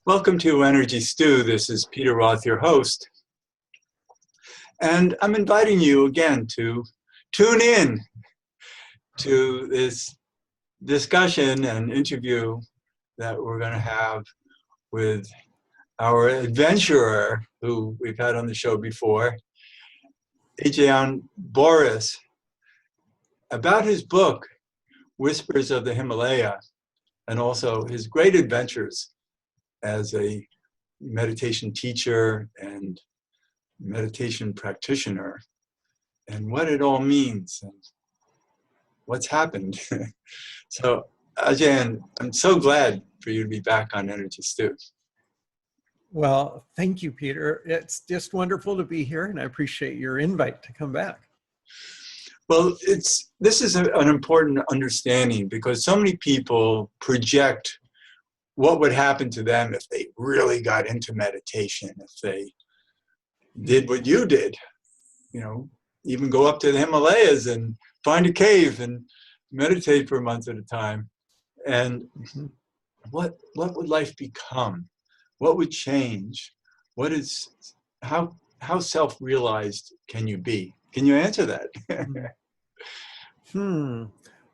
Welcome to Energy Stew. This is Peter Roth, your host. And I'm inviting you again to tune in to this discussion and interview that we're going to have with our adventurer, who we've had on the show before, Ajayan Borys, about his book, Whispers of the Himalaya, and also his great adventures as a meditation teacher and meditation practitioner, and what it all means and what's happened. So, Ajayan, I'm so glad for you to be back on Energy Stew. Well, thank you, Peter. It's just wonderful to be here, and I appreciate your invite to come back. Well, this is an important understanding because so many people project what would happen to them if they really got into meditation, if they did what you did, even go up to the Himalayas and find a cave and meditate for months at a time. And what would life become? What would change? How self-realized can you be? Can you answer that?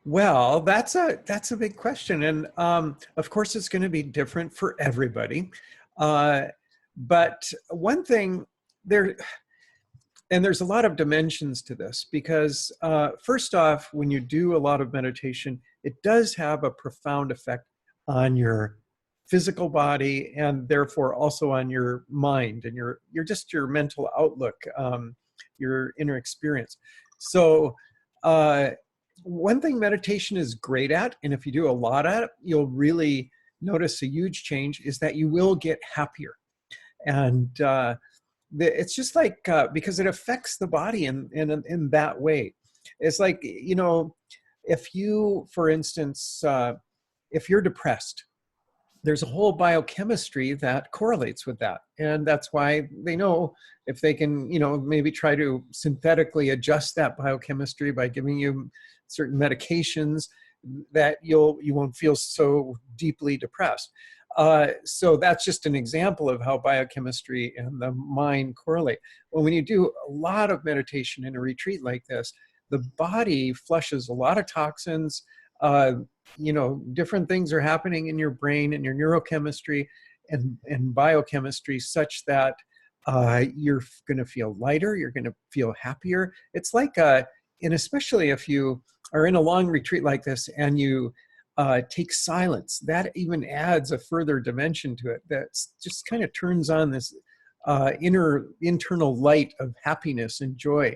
Well, that's a big question. And of course, it's going to be different for everybody. But one thing there's a lot of dimensions to this because first off, when you do a lot of meditation, it does have a profound effect on your physical body and therefore also on your mind and your mental outlook, your inner experience. So one thing meditation is great at, and if you do a lot at it, you'll really notice a huge change, is that you will get happier. And it's just like, because it affects the body in that way. It's like, if you, for instance, if you're depressed, there's a whole biochemistry that correlates with that. And that's why they know if they can, maybe try to synthetically adjust that biochemistry by giving you certain medications, that you won't feel so deeply depressed. So that's just an example of how biochemistry and the mind correlate. Well, when you do a lot of meditation in a retreat like this, the body flushes a lot of toxins. Different things are happening in your brain and your neurochemistry and biochemistry such that you're going to feel lighter, you're going to feel happier. It's like, and especially if you are in a long retreat like this and you take silence, that even adds a further dimension to it that just kind of turns on this internal light of happiness and joy.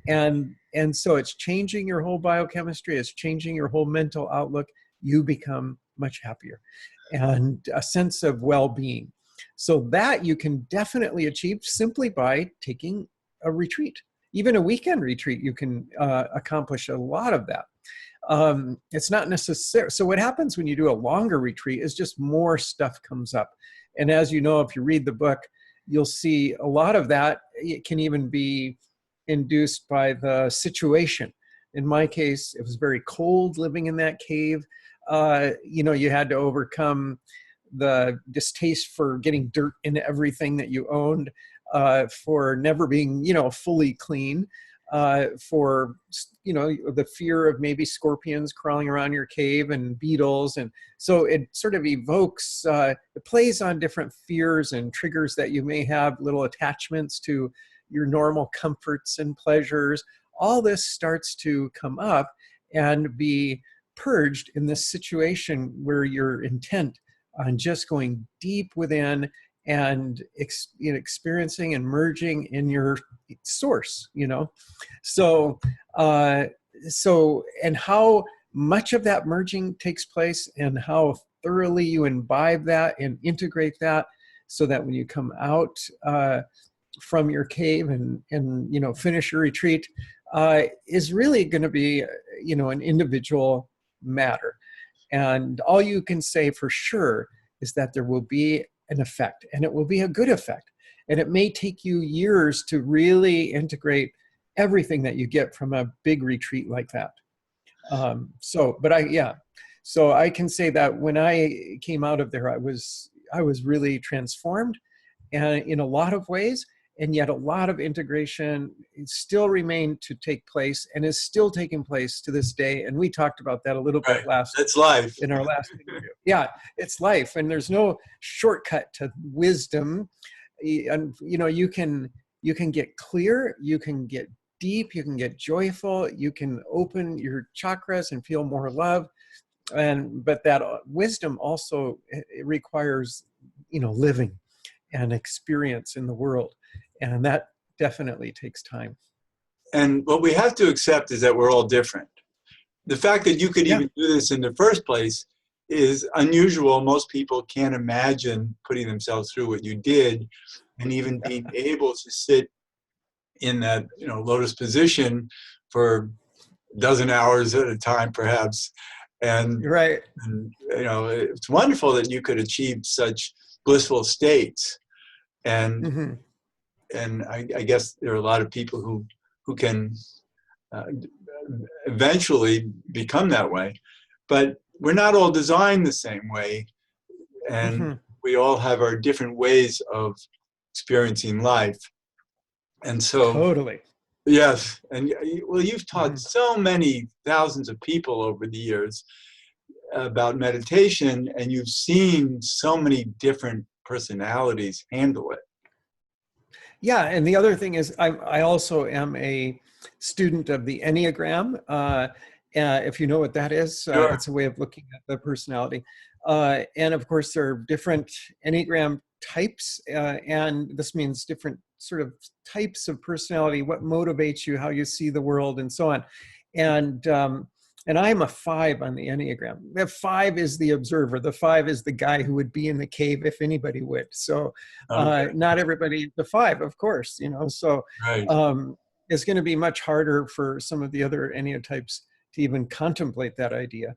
And so it's changing your whole biochemistry, it's changing your whole mental outlook. You become much happier and a sense of well-being. So that you can definitely achieve simply by taking a retreat. Even a weekend retreat, you can accomplish a lot of that. It's not necessary. So what happens when you do a longer retreat is just more stuff comes up. And as you know, if you read the book, you'll see a lot of that. It can even be induced by the situation. In my case, it was very cold living in that cave. You had to overcome the distaste for getting dirt in everything that you owned, for never being, fully clean, for, the fear of maybe scorpions crawling around your cave and beetles. And so it sort of evokes, it plays on different fears and triggers that you may have, little attachments to your normal comforts and pleasures. All this starts to come up and be purged in this situation where you're intent on just going deep within and experiencing and merging in your source, So, and how much of that merging takes place and how thoroughly you imbibe that and integrate that so that when you come out from your cave and finish your retreat, is really going to be, an individual matter. And all you can say for sure is that there will be an effect, and it will be a good effect. And it may take you years to really integrate everything that you get from a big retreat like that. So I can say that when I came out of there, I was was really transformed, and in a lot of ways, and yet a lot of integration still remained to take place and is still taking place to this day. And we talked about that a little bit That's life. in our last interview. Yeah, it's life, and there's no shortcut to wisdom. And you can get clear, you can get deep, you can get joyful, you can open your chakras and feel more love. But that wisdom also, it requires living and experience in the world, and that definitely takes time. And what we have to accept is that we're all different. The fact that you could even do this in the first place is unusual. Most people can't imagine putting themselves through what you did, and even being able to sit in that lotus position for a dozen hours at a time, perhaps. And it's wonderful that you could achieve such blissful states. And and I guess there are a lot of people who can eventually become that way, but we're not all designed the same way, and we all have our different ways of experiencing life. And so totally. Yes, and well, you've taught so many thousands of people over the years about meditation, and you've seen so many different personalities handle it. Yeah, and the other thing is, I also am a student of the Enneagram. If you know what that is, Sure. It's a way of looking at the personality. And of course, there are different Enneagram types, and this means different sort of types of personality, what motivates you, how you see the world, and so on. And I'm a 5 on the Enneagram. The 5 is the observer. The 5 is the guy who would be in the cave if anybody would. So not everybody, the 5, of course, so it's going to be much harder for some of the other Enneatypes to even contemplate that idea.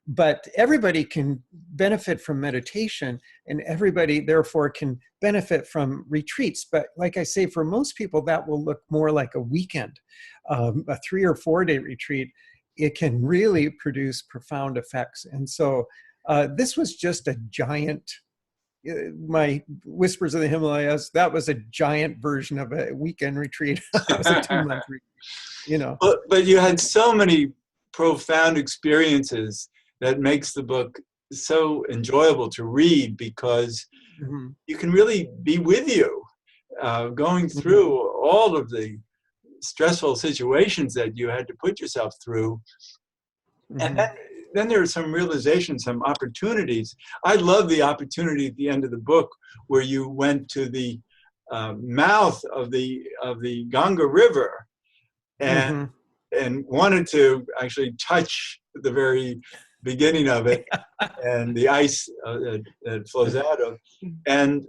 But everybody can benefit from meditation, and everybody therefore can benefit from retreats. But like I say, for most people, that will look more like a weekend, a 3 or 4 day retreat. It can really produce profound effects. And so this was just a giant, my Whispers of the Himalayas, that was a giant version of a weekend retreat. It was a 2-month retreat, But you had so many profound experiences that makes the book so enjoyable to read, because you can really be with you, going through all of the stressful situations that you had to put yourself through. And then there are some realizations, some opportunities. I love the opportunity at the end of the book where you went to the mouth of the Ganga River and wanted to actually touch the very beginning of it and the ice that flows out of, and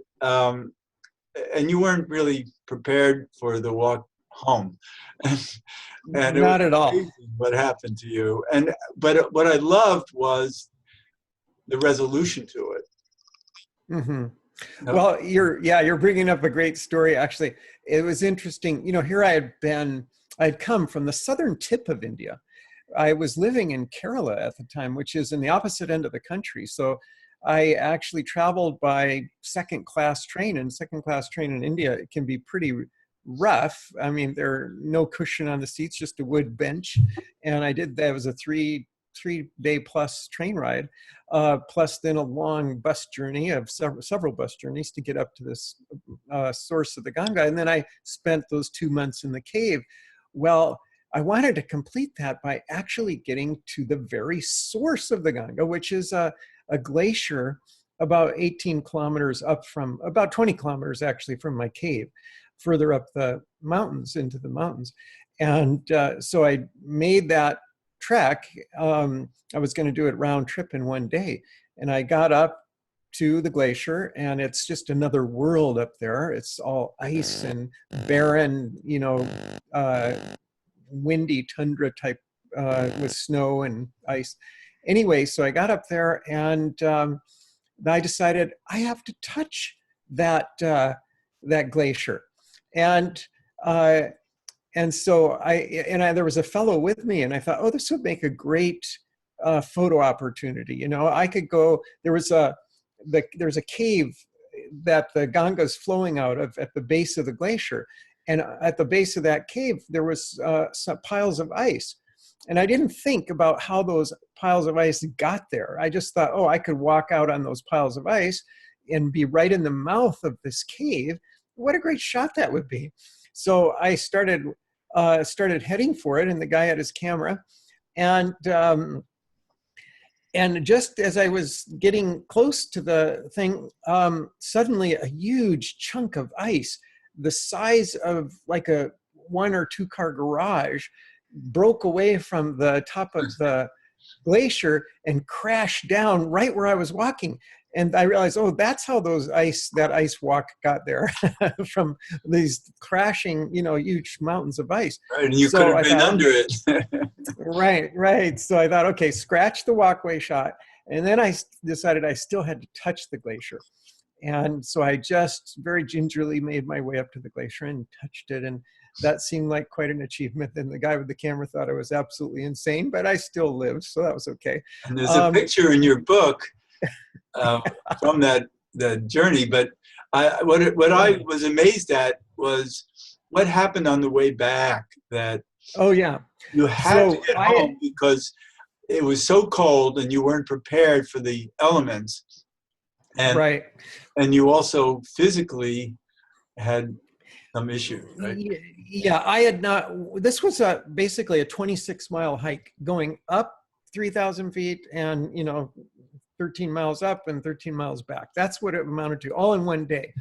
you weren't really prepared for the walk home, and not at all. What happened to you? But what I loved was the resolution to it. Well, you're bringing up a great story. Actually, it was interesting. Here I'd come from the southern tip of India. I was living in Kerala at the time, which is in the opposite end of the country. So I actually traveled by second-class train, and second-class train in India, it can be pretty rough. I mean, there are no cushion on the seats, just a wood bench. And I did that. It was a three-day plus train ride, plus then a long bus journey of several bus journeys to get up to this source of the Ganga. And then I spent those 2 months in the cave. Well, I wanted to complete that by actually getting to the very source of the Ganga, which is a glacier about 18 kilometers up from, about 20 kilometers actually from my cave, further up the mountains, into the mountains. And so I made that trek. I was going to do it round trip in 1 day. And I got up to the glacier, and it's just another world up there. It's all ice and barren, windy tundra type with snow and ice. Anyway, so I got up there, and I decided I have to touch that glacier, and so there was a fellow with me, and I thought, oh, this would make a great photo opportunity. I could go. There was there's a cave that the Ganga's flowing out of at the base of the glacier. And at the base of that cave, there was some piles of ice. And I didn't think about how those piles of ice got there. I just thought, oh, I could walk out on those piles of ice and be right in the mouth of this cave. What a great shot that would be. So I started heading for it, and the guy had his camera. And just as I was getting close to the thing, suddenly a huge chunk of ice, the size of like a 1 or 2 car garage, broke away from the top of the glacier and crashed down right where I was walking. And I realized, oh, that's how that ice walk got there from these crashing, huge mountains of ice. Right, and you could have been under it. Right. So I thought, okay, scratch the walkway shot. And then I decided I still had to touch the glacier. And so I just very gingerly made my way up to the glacier and touched it. And that seemed like quite an achievement. And the guy with the camera thought I was absolutely insane, but I still lived, so that was okay. And there's a picture in your book from that journey. But what I was amazed at was what happened on the way back. That you had to get home because it was so cold and you weren't prepared for the elements. And and you also physically had some issue, right? Yeah, I had not. This was basically a 26-mile hike going up 3,000 feet and 13 miles up and 13 miles back. That's what it amounted to, all in one day.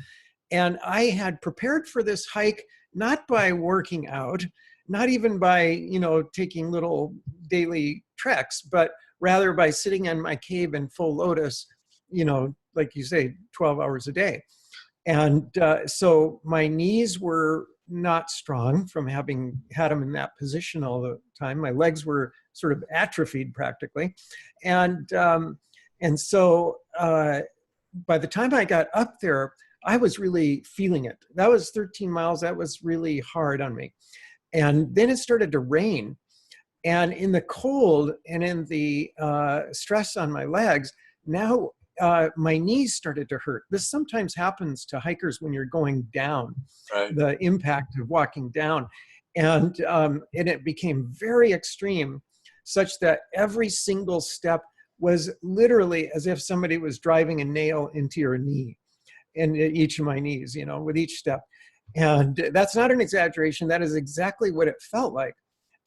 And I had prepared for this hike not by working out, not even by taking little daily treks, but rather by sitting in my cave in full lotus, like you say, 12 hours a day. And so my knees were not strong from having had them in that position all the time. My legs were sort of atrophied practically. And so by the time I got up there, I was really feeling it. That was 13 miles. That was really hard on me. And then it started to rain. And in the cold and in the stress on my legs, now my knees started to hurt. This sometimes happens to hikers when you're going down, the impact of walking down. And it became very extreme, such that every single step was literally as if somebody was driving a nail into your knee, in each of my knees, with each step. And that's not an exaggeration. That is exactly what it felt like.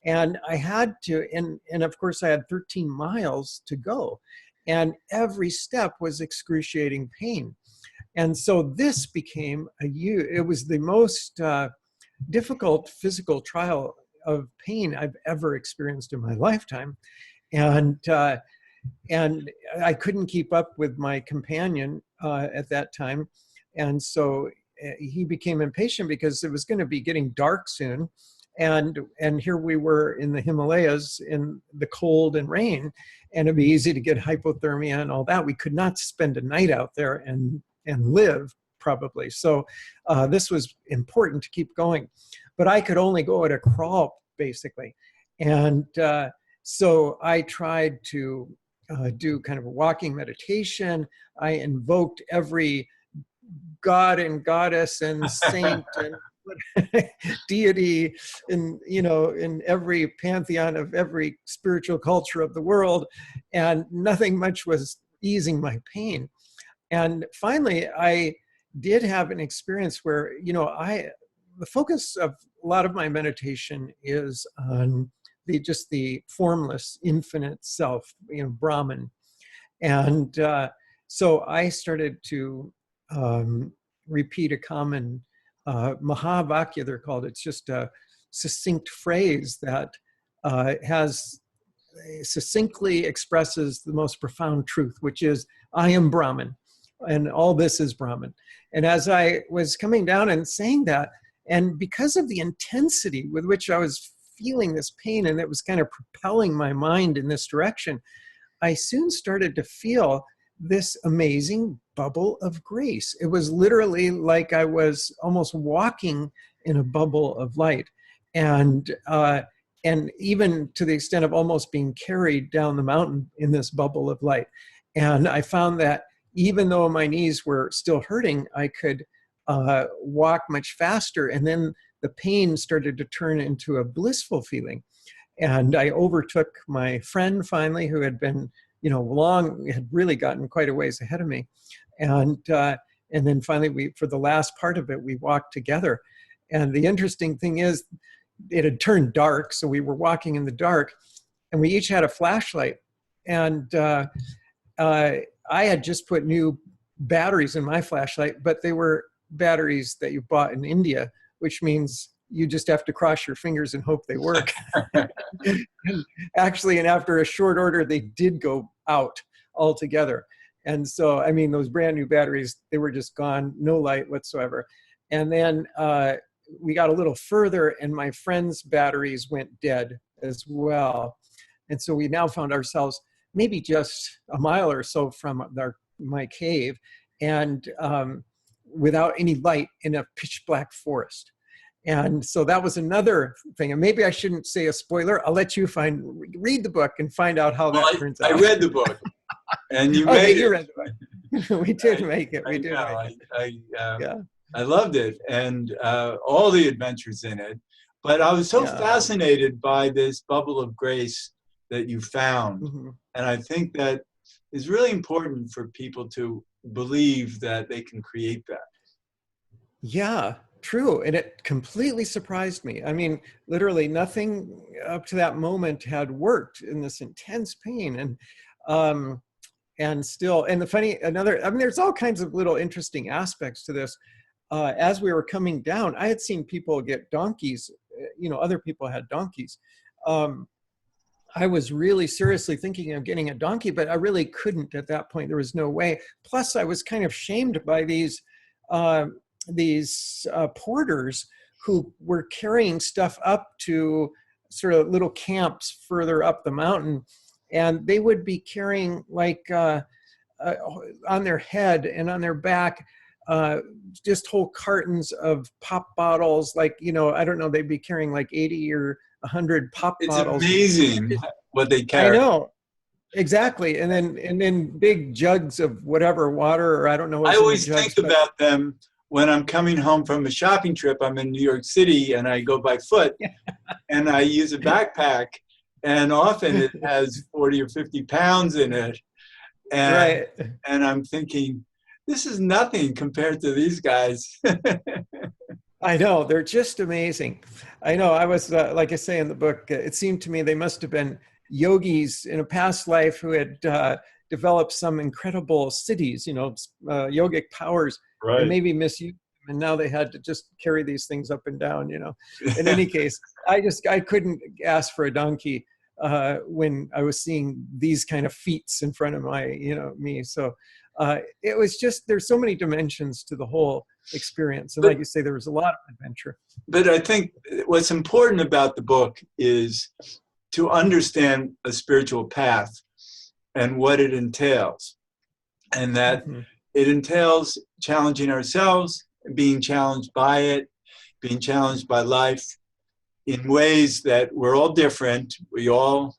And I had to, and of course I had 13 miles to go. And every step was excruciating pain. And so this became it was the most difficult physical trial of pain I've ever experienced in my lifetime. And I couldn't keep up with my companion at that time. And so he became impatient because it was going to be getting dark soon. And here we were in the Himalayas in the cold and rain, and it'd be easy to get hypothermia and all that. We could not spend a night out there and live, probably. So this was important to keep going. But I could only go at a crawl, basically. And so I tried to do kind of a walking meditation. I invoked every god and goddess and saint and deity in every pantheon of every spiritual culture of the world, and nothing much was easing my pain. And finally, I did have an experience where the focus of a lot of my meditation is on the formless, infinite self, Brahman. And so I started to repeat a common Mahavakya, they're called. It's just a succinct phrase that succinctly expresses the most profound truth, which is, I am Brahman, and all this is Brahman. And as I was coming down and saying that, and because of the intensity with which I was feeling this pain, and it was kind of propelling my mind in this direction, I soon started to feel this amazing bubble of grace. It was literally like I was almost walking in a bubble of light, and even to the extent of almost being carried down the mountain in this bubble of light. And I found that even though my knees were still hurting, I could walk much faster. And then the pain started to turn into a blissful feeling. And I overtook my friend finally, who had been, had really gotten quite a ways ahead of me. And then finally, for the last part of it, we walked together. And the interesting thing is, it had turned dark, so we were walking in the dark, and we each had a flashlight. And I had just put new batteries in my flashlight, but they were batteries that you bought in India, which means you just have to cross your fingers and hope they work. Actually, and after a short order, they did go out altogether. And so, I mean, those brand new batteries, they were just gone, no light whatsoever. And then we got a little further, and my friend's batteries went dead as well. And so we now found ourselves maybe just a mile or so from my cave, and without any light in a pitch black forest. And so that was another thing. And maybe I shouldn't say a spoiler. I'll let you read the book and find out how that turns out. I read the book, and you made it. Read the book. We did make it. We did make it. I loved it, and all the adventures in it. But I was so fascinated by this bubble of grace that you found. Mm-hmm. And I think that is really important for people to believe that they can create that. Yeah, true. And it completely surprised me. I mean, literally nothing up to that moment had worked in this intense pain. And there's all kinds of little interesting aspects to this. As we were coming down, I had seen people get donkeys, other people had donkeys. I was really seriously thinking of getting a donkey, but I really couldn't at that point. There was no way. Plus, I was kind of shamed by these porters who were carrying stuff up to sort of little camps further up the mountain. And they would be carrying on their head and on their back, just whole cartons of pop bottles. I don't know, they'd be carrying like 80 or 100 pop bottles. It's amazing what they carry. I know. Exactly. And then big jugs of whatever water, or I don't know. I always think about them when I'm coming home from a shopping trip. I'm in New York City and I go by foot and I use a backpack, and often it has 40 or 50 pounds in it. And, and I'm thinking, this is nothing compared to these guys. I know, they're just amazing. I know, I was, like I say in the book, it seemed to me they must have been yogis in a past life who had developed some incredible cities, yogic powers, and maybe misused them, and now they had to just carry these things up and down, In any case, I couldn't ask for a donkey when I was seeing these kind of feats in front of me. So it was just, there's so many dimensions to the whole experience. And like you say, there was a lot of adventure. But I think what's important about the book is to understand a spiritual path and what it entails. And that it entails challenging ourselves, being challenged by it, being challenged by life in ways that we're all different. We all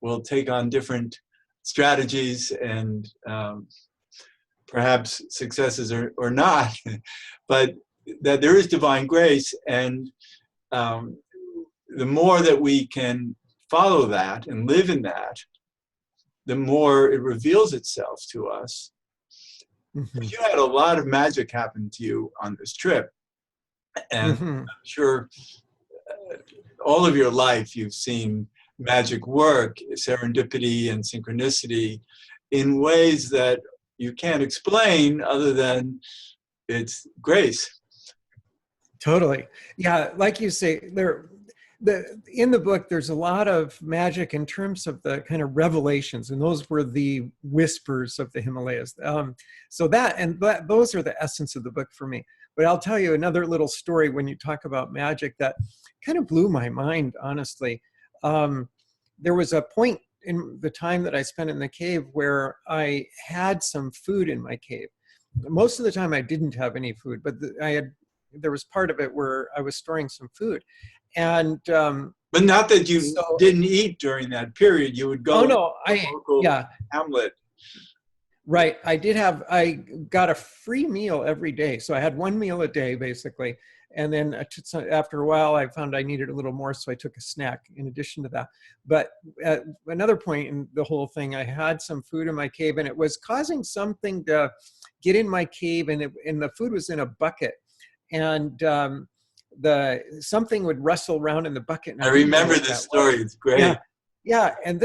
will take on different strategies and perhaps successes or not, but that there is divine grace. And the more that we can follow that and live in that, the more it reveals itself to us. You had a lot of magic happen to you on this trip. And I'm sure all of your life you've seen magic work, serendipity and synchronicity in ways that you can't explain other than it's grace. Totally. Yeah, like you say, in the book, there's a lot of magic in terms of the kind of revelations, and those were the whispers of the Himalayas. Those are the essence of the book for me. But I'll tell you another little story when you talk about magic that kind of blew my mind, honestly. There was a point in the time that I spent in the cave where I had some food in my cave. Most of the time I didn't have any food, but there was part of it where I was storing some food. And but not that you didn't eat during that period. You would go to the local hamlet. Right. I got a free meal every day. So I had one meal a day basically. And then after a while, I found I needed a little more. So I took a snack in addition to that. But at another point in the whole thing, I had some food in my cave and it was causing something to get in my cave, and the food was in a bucket. And something would rustle around in the bucket. And I I didn't know remember what this that was. story. It's great. Yeah. Yeah, and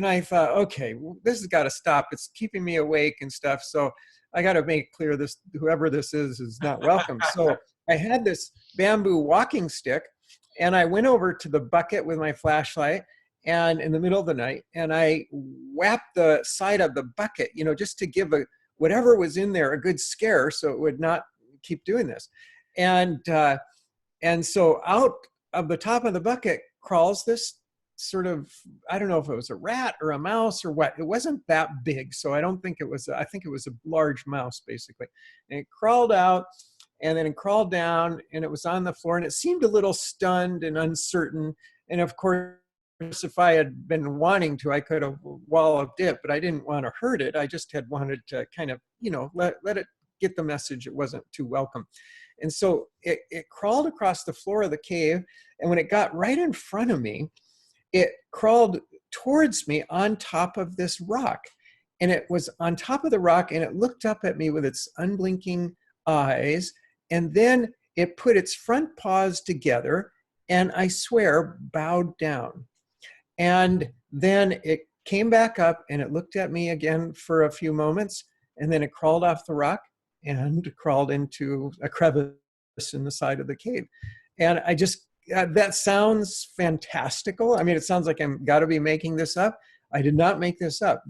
I thought, okay, this has got to stop. It's keeping me awake and stuff. So I got to make clear this, whoever this is not welcome. So I had this bamboo walking stick, and I went over to the bucket with my flashlight, and in the middle of the night, and I whapped the side of the bucket, just to give whatever was in there a good scare, so it would not keep doing this. And so out of the top of the bucket crawls this sort of, I don't know if it was a rat or a mouse or what. It wasn't that big, so I don't think it was. I think it was a large mouse, basically. And it crawled out, and then it crawled down, and it was on the floor, and it seemed a little stunned and uncertain. And of course, if I had been wanting to, I could have walloped it, but I didn't want to hurt it. I just had wanted to kind of, let it get the message it wasn't too welcome. And so it crawled across the floor of the cave, and when it got right in front of me, it crawled towards me on top of this rock. And it was on top of the rock, and it looked up at me with its unblinking eyes. And then it put its front paws together, and I swear, bowed down. And then it came back up, and it looked at me again for a few moments, and then it crawled off the rock and crawled into a crevice in the side of the cave. And I just, that sounds fantastical. I mean, it sounds like I'm got to be making this up. I did not make this up.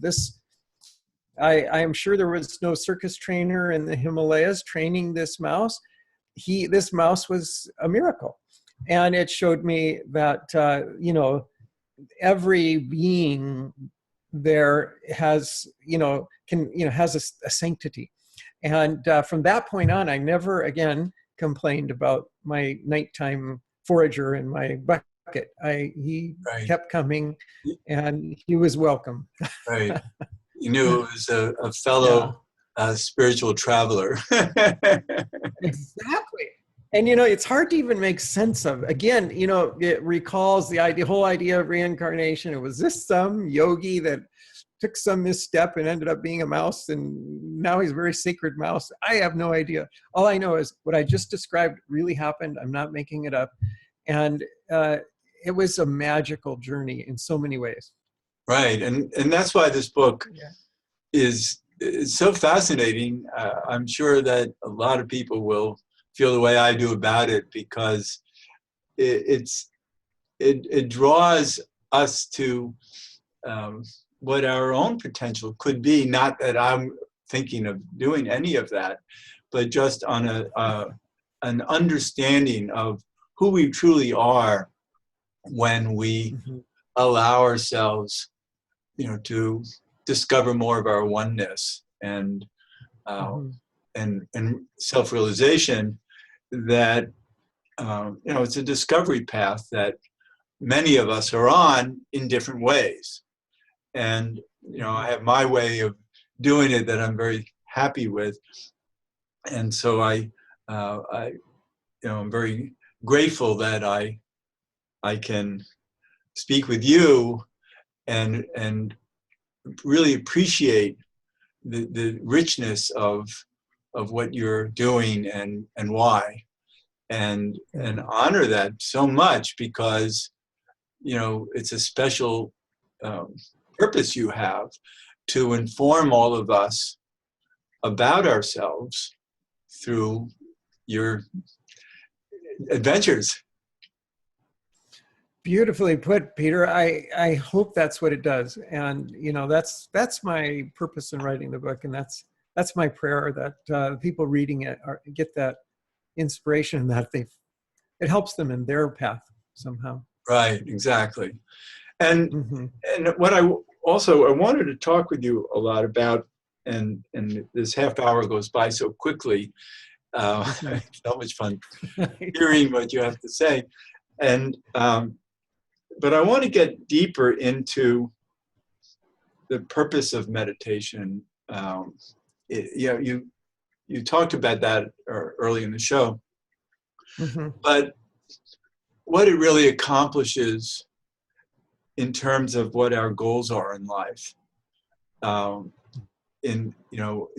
I am sure there was no circus trainer in the Himalayas training this mouse. This mouse was a miracle. And it showed me that, every being there has, has a sanctity. And from that point on, I never again complained about my nighttime forager in my bucket. He Right. kept coming, and he was welcome. Right. You knew it was a fellow spiritual traveler. Exactly. And, it's hard to even make sense of. Again, it recalls the whole idea of reincarnation. It was this some yogi that took some misstep and ended up being a mouse, and now he's a very sacred mouse. I have no idea. All I know is what I just described really happened. I'm not making it up. And it was a magical journey in so many ways. Right. And that's why this book is so fascinating. I'm sure that a lot of people will feel the way I do about it, because it draws us to what our own potential could be. Not that I'm thinking of doing any of that, but just on an understanding of who we truly are when we allow ourselves, to discover more of our oneness and self-realization that it's a discovery path that many of us are on in different ways. And I have my way of doing it that I'm very happy with, and so I'm very grateful that I can speak with you and really appreciate the richness of what you're doing and why, and honor that so much, because it's a special purpose you have to inform all of us about ourselves through your adventures. Beautifully put, Peter. I hope that's what it does. And, that's my purpose in writing the book. And that's my prayer, that people reading it get that inspiration, that it helps them in their path somehow. Right, exactly. And what I wanted to talk with you a lot about, and this half hour goes by so quickly. It's so much fun hearing what you have to say. And but I want to get deeper into the purpose of meditation um, you talked about that early in the show, Mm-hmm. but what it really accomplishes in terms of what our goals are in life, in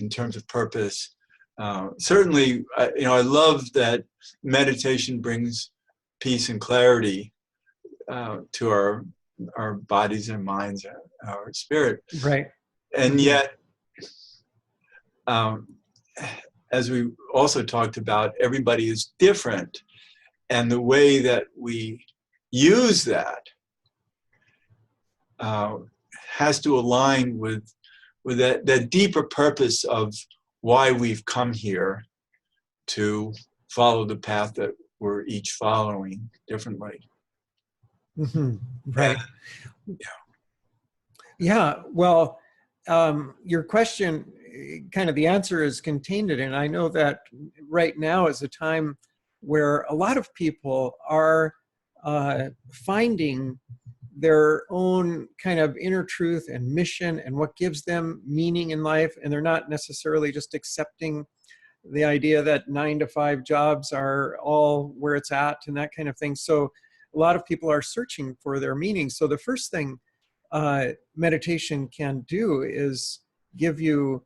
terms of purpose. Certainly, I love that meditation brings peace and clarity to our bodies and minds, our spirit. Right. And Mm-hmm. yet, as we also talked about, everybody is different. And the way that we use that has to align with that deeper purpose of why we've come here to follow the path that we're each following differently. Mm-hmm. Right. And, Yeah. Well, your question, kind of the answer is contained in it. And I know that right now is a time where a lot of people are finding their own kind of inner truth and mission and what gives them meaning in life. And they're not necessarily just accepting the idea that 9-to-5 jobs are all where it's at and that kind of thing. So a lot of people are searching for their meaning. So the first thing meditation can do is give you,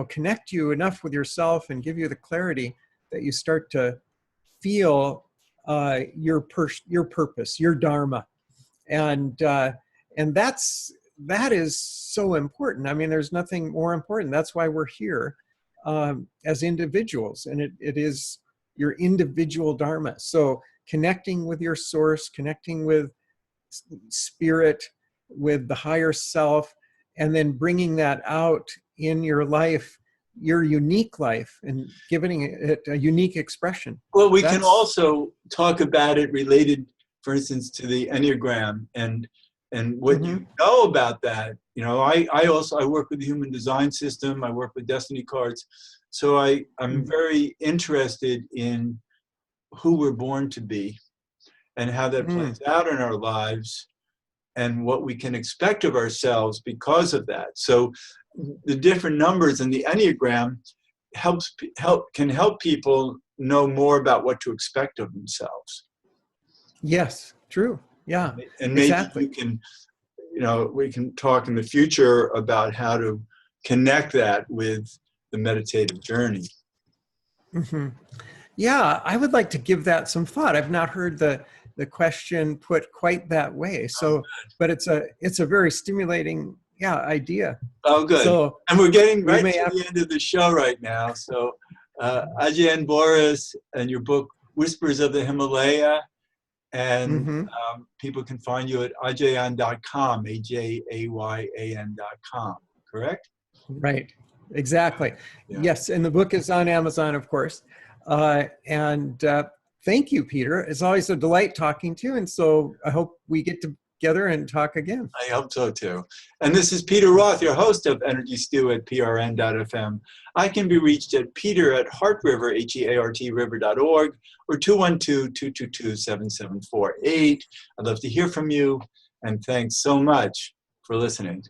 connect you enough with yourself and give you the clarity that you start to feel your purpose, your dharma, and that is so important. I mean, there's nothing more important. That's why we're here as individuals, and it is your individual dharma. So connecting with your source, connecting with spirit, with the higher self, and then bringing that out in your life, your unique life, and giving it a unique expression. well, we can also talk about it related, for instance, to the Enneagram and what Mm-hmm. you know about that. I work with the human design system. I work with destiny cards. So I'm Mm-hmm. very interested in who we're born to be and how that plays out in our lives and what we can expect of ourselves because of that. So the different numbers in the Enneagram can help people know more about what to expect of themselves. Yes, true. Yeah, And maybe exactly. we can talk in the future about how to connect that with the meditative journey. Mm-hmm. Yeah, I would like to give that some thought. I've not heard the question put quite that way. So, but it's a very stimulating, idea. Oh, good. So And we're getting we right may to have. the end of the show right now. So Ajayan Borys and your book, Whispers of the Himalaya, and Mm-hmm. people can find you at ajayan.com, ajayan.com, correct? Right. Exactly. Yeah. Yes, and the book is on Amazon, of course. And thank you, Peter. It's always a delight talking to you. And so I hope we get together and talk again. I hope so too. And this is Peter Roth, your host of Energy Stew at prn.fm. I can be reached at peter@heartriver, HEART river.org, or 212-222-7748. I'd love to hear from you, and thanks so much for listening.